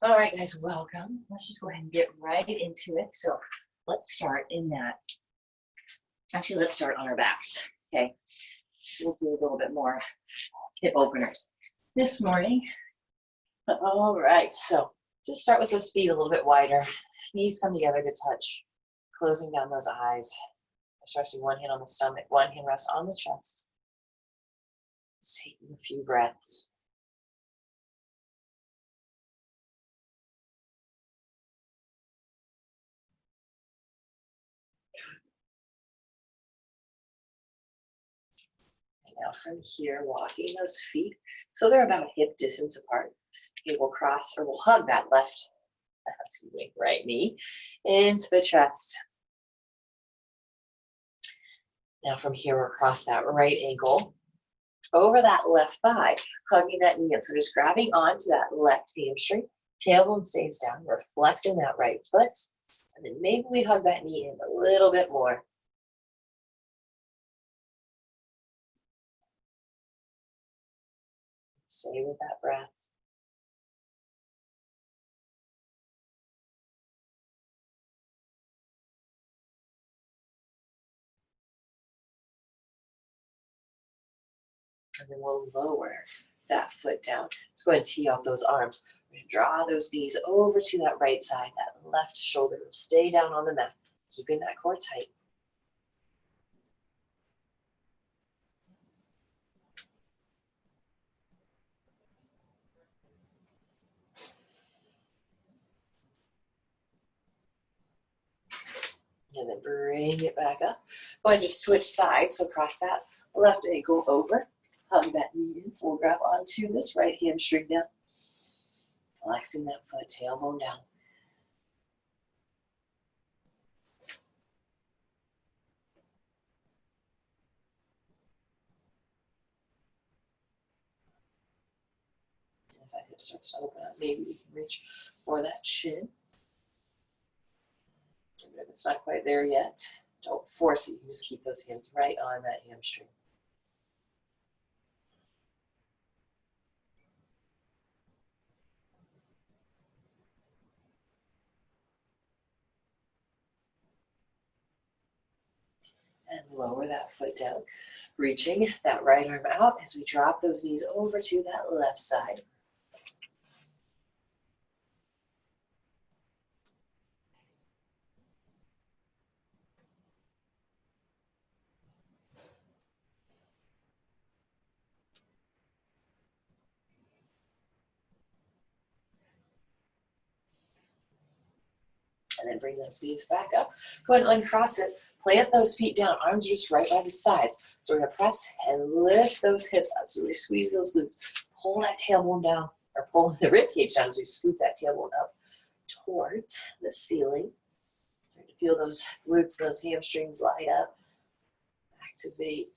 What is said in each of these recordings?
All right, guys, welcome. Let's just go ahead and get right into it. So let's start in that. Actually, let's start on our backs, okay? We'll do a little bit more hip openers this morning. All right, so just start with those feet a little bit wider. Knees come together to touch, closing down those eyes. Just resting one hand on the stomach, one hand rests on the chest. Just taking a few breaths. Now from here, walking those feet so they're about hip distance apart. Okay, we'll cross or we'll hug that left, right knee into the chest. Now from here, we'll cross that right ankle over that left thigh, hugging that knee in. So just grabbing onto that left hamstring, tailbone stays down. We're flexing that right foot. And then maybe we hug that knee in a little bit more. Stay with that breath. And then we'll lower that foot down. Let's go ahead and tee out those arms. We're going to draw those knees over to that right side. That left shoulder will stay down on the mat, keeping that core tight. And then bring it back up. Go ahead and just switch sides. So cross that left ankle over. Hug that knee in. So we'll grab onto this right hamstring down. Flexing that foot, tailbone down. As that hip starts to open up, maybe we can reach for that chin. Even if it's not quite there yet, don't force it. You can just keep those hands right on that hamstring. And lower that foot down, reaching that right arm out as we drop those knees over to that left side. And then bring those knees back up. Go ahead and uncross it. Plant those feet down. Arms are just right by the sides. So we're going to press and lift those hips up. So we squeeze those glutes. Pull that tailbone down, or pull the rib cage down as we scoop that tailbone up towards the ceiling. Start to feel those glutes and those hamstrings light up. Activate.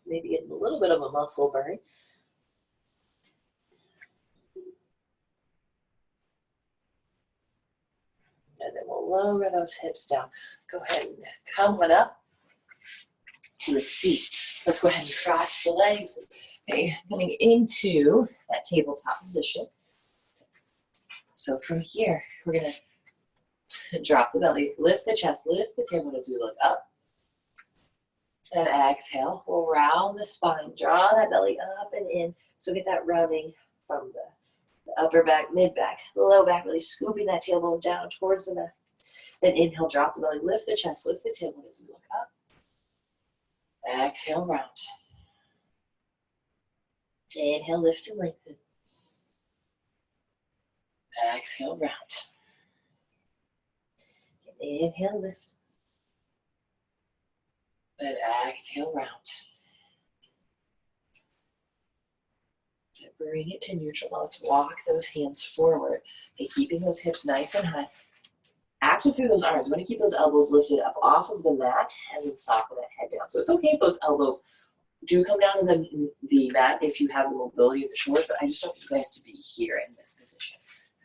Maybe getting a little bit of a muscle burn. And then we'll lower those hips down. Go ahead and come on up to a seat. Let's go ahead and cross the legs. Okay, coming into that tabletop position. So from here, we're going to drop the belly, lift the chest, lift the tailbone as we look up. And exhale, we'll round the spine, draw that belly up and in. So get that rounding from the upper back, mid back, the low back, really scooping that tailbone down towards the mat. Then inhale, drop the belly, lift the chest, lift the tailbone as we look up. Exhale, round. Inhale, lift and lengthen. Exhale, round. Inhale, lift. And exhale, round. Bring it to neutral. Now let's walk those hands forward. Okay, keeping those hips nice and high. Active through those arms. We want to keep those elbows lifted up off of the mat and then soften that head down. So it's okay if those elbows do come down to the mat if you have the mobility of the shoulders, but I just want you guys to be here in this position.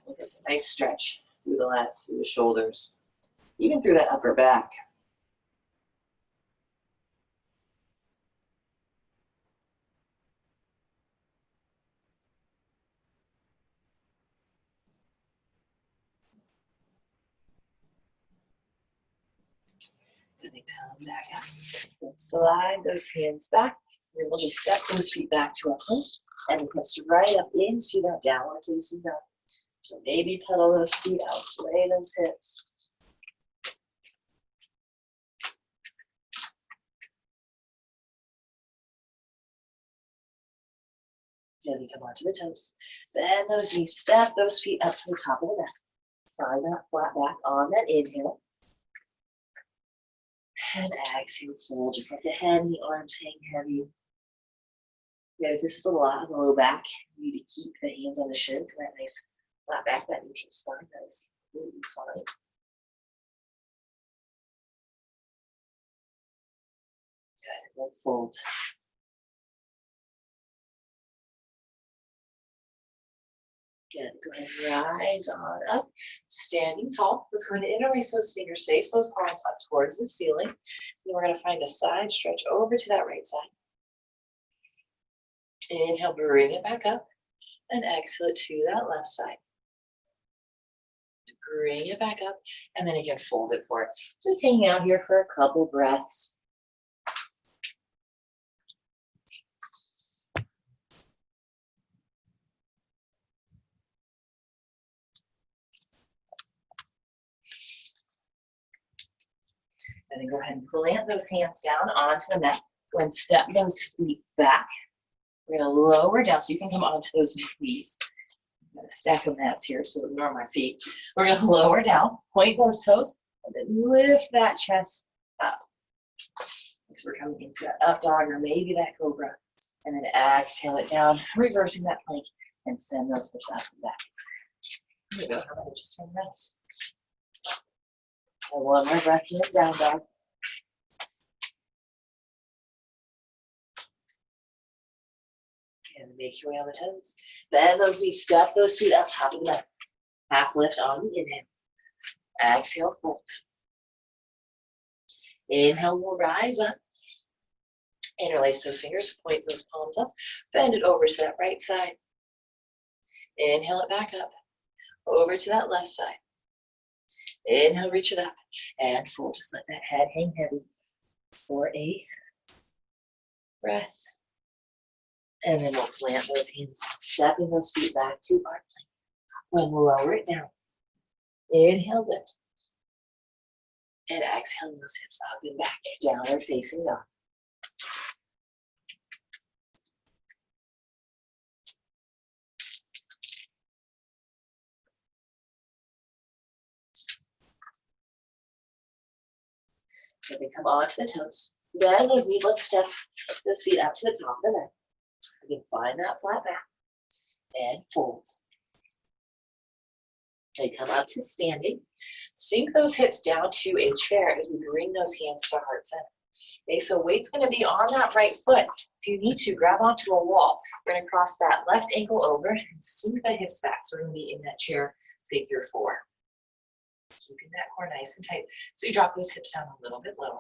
With this nice stretch through the lats, through the shoulders, even through that upper back. And then come back up. And slide those hands back. And then we'll just step those feet back to our plank and push right up into that downward facing dog. So maybe pedal those feet out, sway those hips. And then come onto the toes. Bend those knees, step those feet up to the top of the mat. Slide that flat back on that inhale. And exhale, fold. Just let the head and the arms hang heavy. Yeah, if this is a lot of the low back, you need to keep the hands on the shins and that nice flat back, that neutral spine. That is really fine. Good. And then fold. Good. Go ahead and rise on up. Standing tall. Let's go ahead and interlace those fingers. Face those palms up towards the ceiling. Then we're going to find a side stretch over to that right side. Inhale, bring it back up. And exhale it to that left side. Bring it back up. And then again, fold it forward. Just hang out here for a couple breaths. And then go ahead and plant those hands down onto the mat. Go ahead and step those feet back. We're going to lower down so you can come onto those knees. I'm going to stack of mats here so ignore my feet. We're going to lower down, point those toes, and then lift that chest up. So we're coming into that up dog or maybe that cobra. And then exhale it down, reversing that plank, and send those hips up and back. Here we go. How about just turn around? And one more breath in, down dog. And make your way on the toes. Bend those knees, step those feet up top of the mat. Half lift on the inhale. Exhale, fold. Inhale, we'll rise up. Interlace those fingers, point those palms up. Bend it over to that right side. Inhale it back up. Over to that left side. Inhale, reach it up. And fold. Just let that head hang heavy for a breath. And then we'll plant those hands, stepping those feet back to our plank. When we'll lower it down. Inhale, lift. And exhale those hips up and back. Downward facing dog. And then come on to the toes. Bend those knees. Let's step those feet up to the top of the mat. Again, find that flat back. And fold. They come up to standing. Sink those hips down to a chair as we bring those hands to heart center. Okay, so weight's going to be on that right foot. If you need to, grab onto a wall. We're going to cross that left ankle over and sink the hips back. So we're going to be in that chair, figure 4. Keeping that core nice and tight. So you drop those hips down a little bit lower.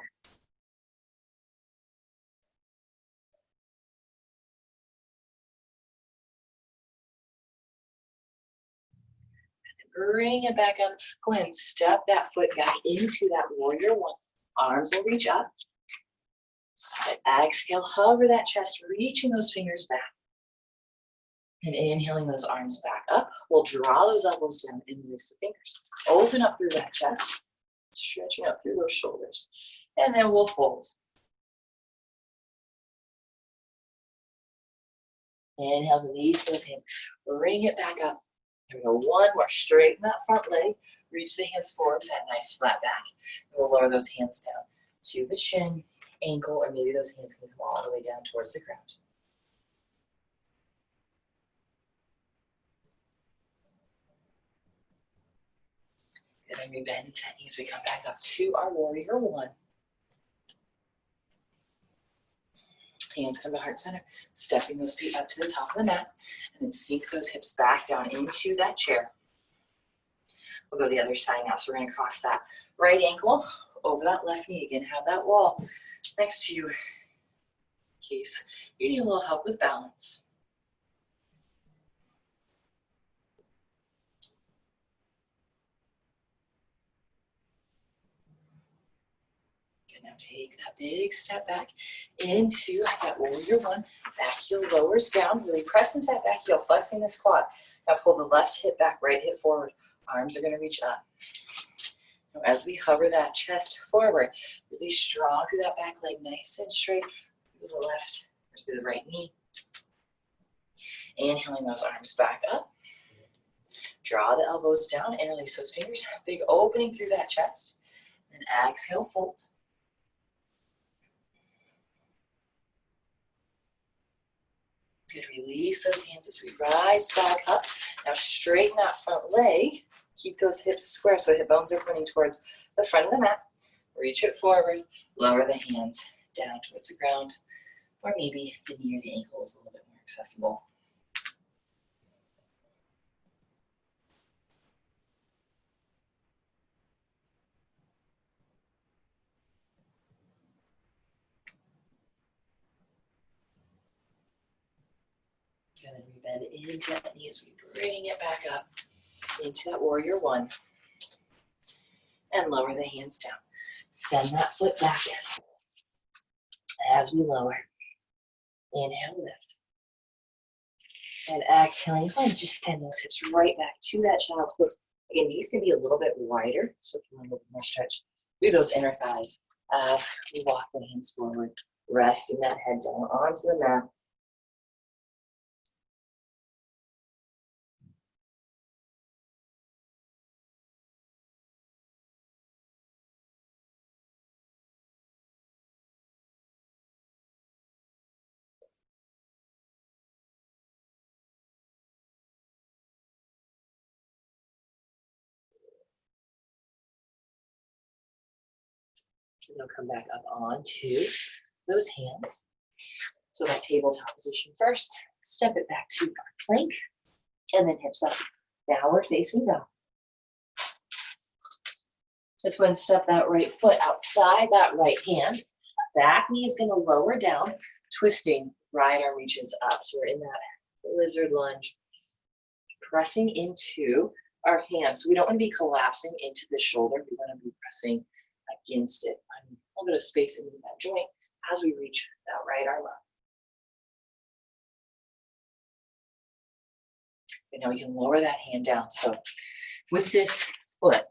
Bring it back up. Go ahead and step that foot back into that warrior 1. Arms will reach up. And exhale, hover that chest, reaching those fingers back. And inhaling those arms back up. We'll draw those elbows down and release the fingers. Open up through that chest. Stretching up through those shoulders. And then we'll fold. Inhale, release those hands. Bring it back up. Here we go. One more. Straighten that front leg. Reach the hands forward to that nice flat back. And we'll lower those hands down to the shin, ankle, or maybe those hands can come all the way down towards the ground. And then we bend that knees. We come back up to our warrior 1. Hands come to heart center, stepping those feet up to the top of the mat, and then sink those hips back down into that chair. We'll go to the other side now. So we're going to cross that right ankle over that left knee. Again, have that wall next to you in case you need a little help with balance. Good, now take that big step back into that warrior one. Back heel lowers down. Really press into that back heel, flexing this quad. Now pull the left hip back, right hip forward. Arms are going to reach up. Now as we hover that chest forward, really strong through that back leg, nice and straight through the left or through the right knee. Inhaling those arms back up. Draw the elbows down and release those fingers. Big opening through that chest. Then exhale, fold. Good, release those hands as we rise back up. Now straighten that front leg. Keep those hips square so hip bones are pointing towards the front of the mat. Reach it forward, lower the hands down towards the ground, or maybe the knee or the ankle is a little bit more accessible. And then we bend into that knee as we bring it back up into that warrior one. And lower the hands down. Send that foot back as we lower. Inhale, lift. And exhaling, fine. Just send those hips right back to that child's pose. Again, these can be a little bit wider, so if you want a little more stretch through those inner thighs as we walk the hands forward, resting that head down onto the mat. And they'll come back up onto those hands. So that tabletop position first. Step it back to our plank. And then hips up. Downward facing dog. This one, step that right foot outside that right hand. Back knee is going to lower down. Twisting, right arm reaches up. So we're in that lizard lunge. Pressing into our hands. So we don't want to be collapsing into the shoulder. We want to be pressing against it. A little bit of space into that joint as we reach that right arm up. And now we can lower that hand down. So with this foot,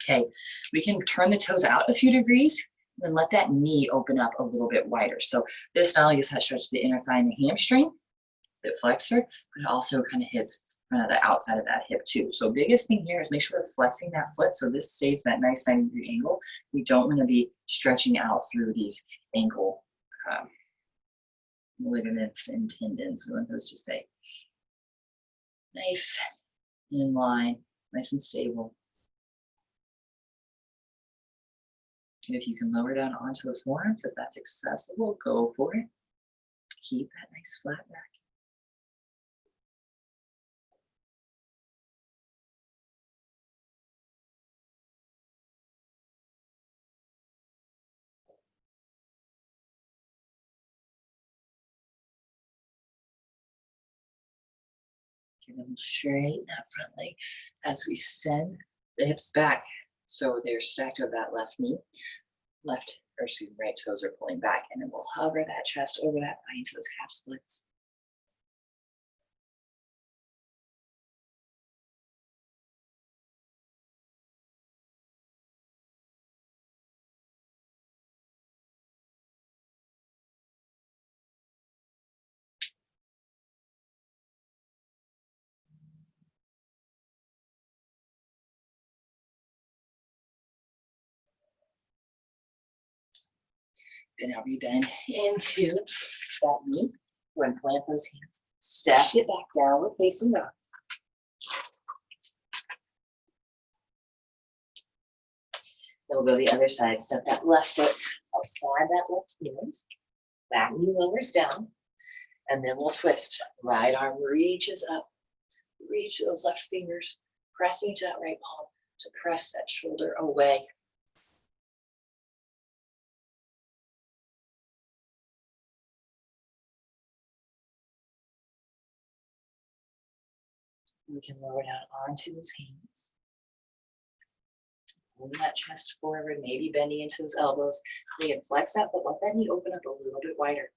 okay, we can turn the toes out a few degrees and let that knee open up a little bit wider. So this not only just has stretch the inner thigh and the hamstring, the flexor, but it also kind of hits the outside of that hip too. So biggest thing here is make sure we're flexing that foot so this stays that nice 90-degree angle. We don't want to be stretching out through these ankle ligaments and tendons. We want those to stay nice and in line, nice and stable. And if you can lower down onto the forearms, if that's accessible, go for it. Keep that nice flat back. Give them straight that front leg as we send the hips back. So they're stacked over that left knee. Right toes are pulling back, and then we'll hover that chest over that body into those calf splits. And now we bend into that knee. We're going to plant those hands. Step it back down. We're facing dog. Then we'll go the other side. Step that left foot outside that left hand. Back knee lowers down. And then we'll twist. Right arm reaches up. Reach those left fingers. Pressing to that right palm to press that shoulder away. We can lower down onto those hands. Pulling that chest forward, maybe bending into those elbows. You can flex that, but let that knee open up a little bit wider.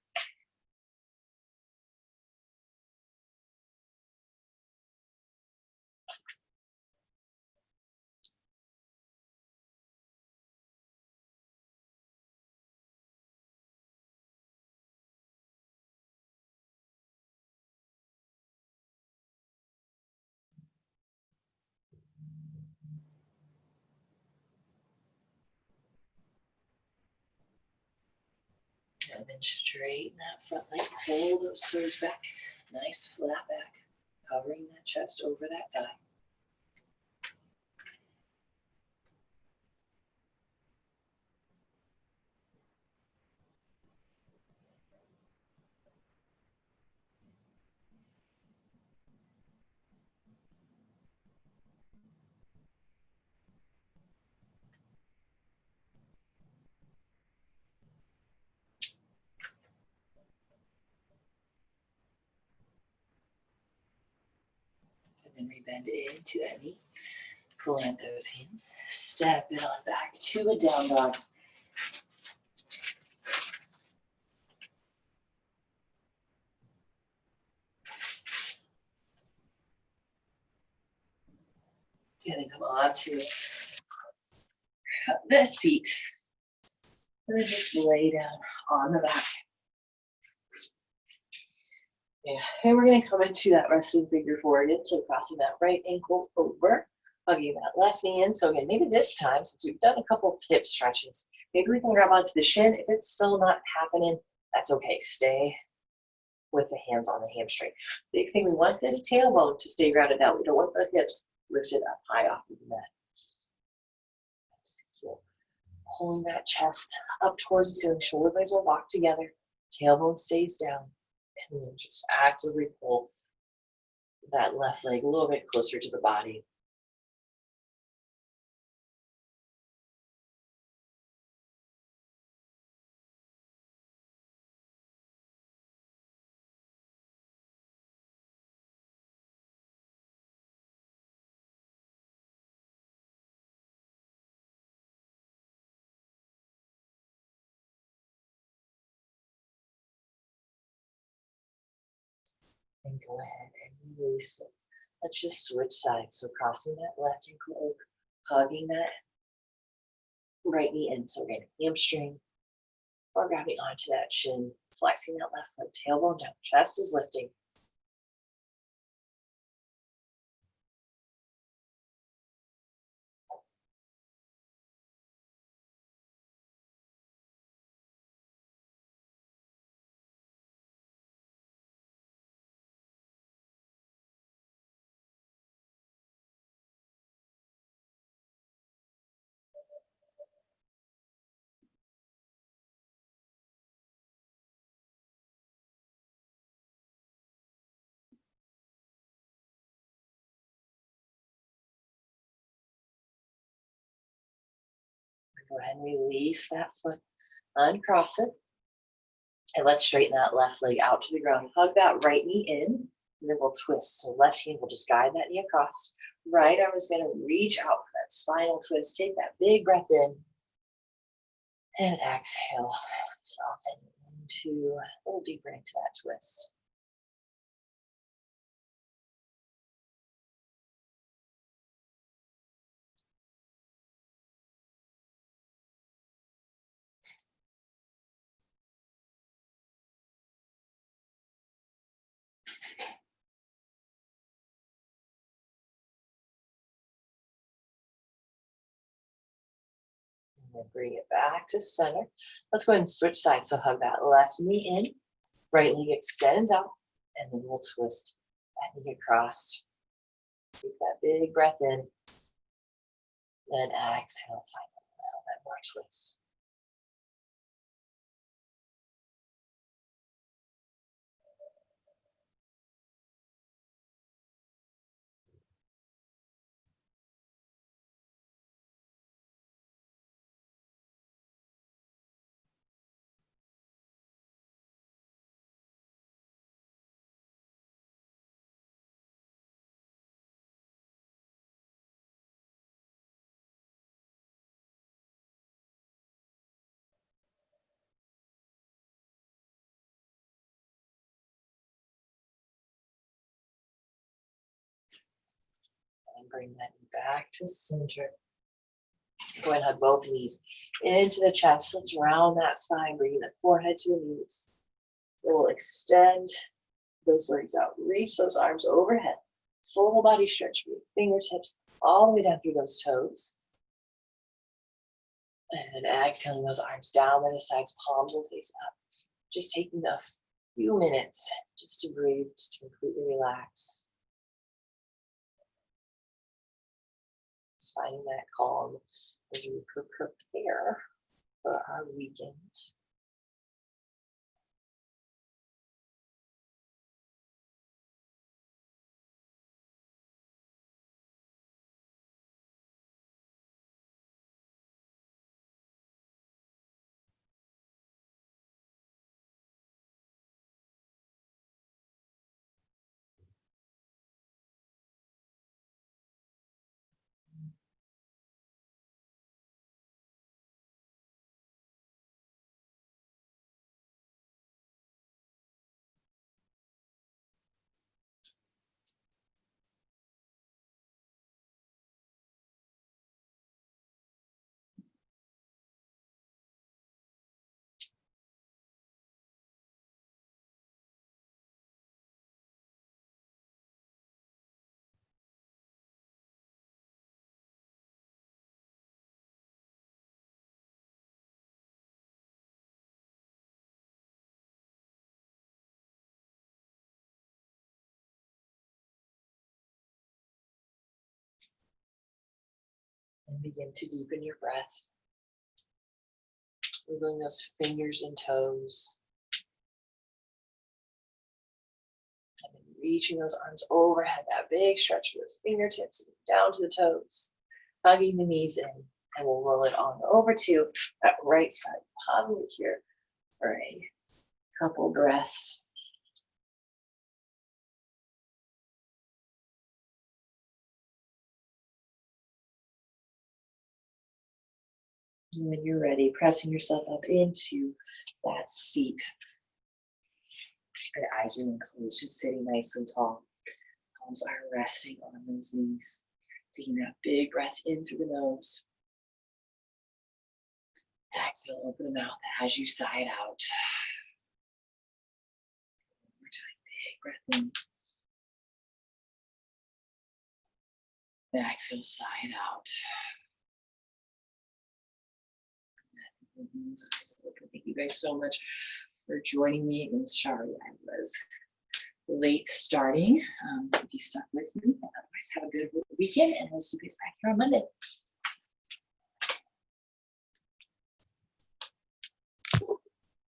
And then straighten that front leg, pull those toes back. Nice flat back, covering that chest over that thigh. And then we bend into that knee. Plant those hands. Step it on back to a down dog. And then come on to the seat. And then just lay down on the back. Yeah, and we're going to come into that resting figure four again. So crossing that right ankle over, hugging that left knee in. So again, maybe this time, since we've done a couple of hip stretches, maybe we can grab onto the shin. If it's still not happening, that's okay. Stay with the hands on the hamstring. Big thing, we want this tailbone to stay grounded out. We don't want the hips lifted up high off of the mat. Pulling that chest up towards the ceiling. Shoulder blades will lock together. Tailbone stays down. And then just actively pull that left leg a little bit closer to the body. And go ahead and release it. Let's just switch sides. So crossing that left ankle over, hugging that right knee in. So we're going to hamstring or grabbing onto that shin, flexing that left foot, tailbone down, chest is lifting. Go ahead and release that foot, uncross it. And let's straighten that left leg out to the ground. Hug that right knee in, and then we'll twist. So left hand will just guide that knee across. Right arm is going to reach out for that spinal twist. Take that big breath in. And exhale. Soften into a little deeper into that twist. And then bring it back to center. Let's go ahead and switch sides. So hug that left knee in, right leg extends out, and then we'll twist that knee across. Take that big breath in, and exhale, find a little bit more twist. And bring that knee back to center. Go ahead and hug both knees into the chest. Let's round that spine, bringing the forehead to the knees. Then we'll extend those legs out. Reach those arms overhead. Full body stretch. Fingertips all the way down through those toes. And then exhaling those arms down by the sides, palms will face up. Just taking a few minutes just to breathe, just to completely relax. Just finding that calm as we prepare for our weekend. And begin to deepen your breath. Wiggling those fingers and toes. And then reaching those arms overhead, that big stretch with fingertips down to the toes. Hugging the knees in. And we'll roll it on over to that right side. Pausing it here for a couple breaths. And when you're ready, pressing yourself up into that seat. Your eyes remain closed, just sitting nice and tall. Palms are resting on those knees. Taking that big breath in through the nose. Exhale, open the mouth as you sigh it out. One more time, big breath in. And exhale, sigh it out. Thank you guys so much for joining me. And sorry I was late starting. If you stuck with me, otherwise have a good weekend, and we'll see you guys back here on Monday.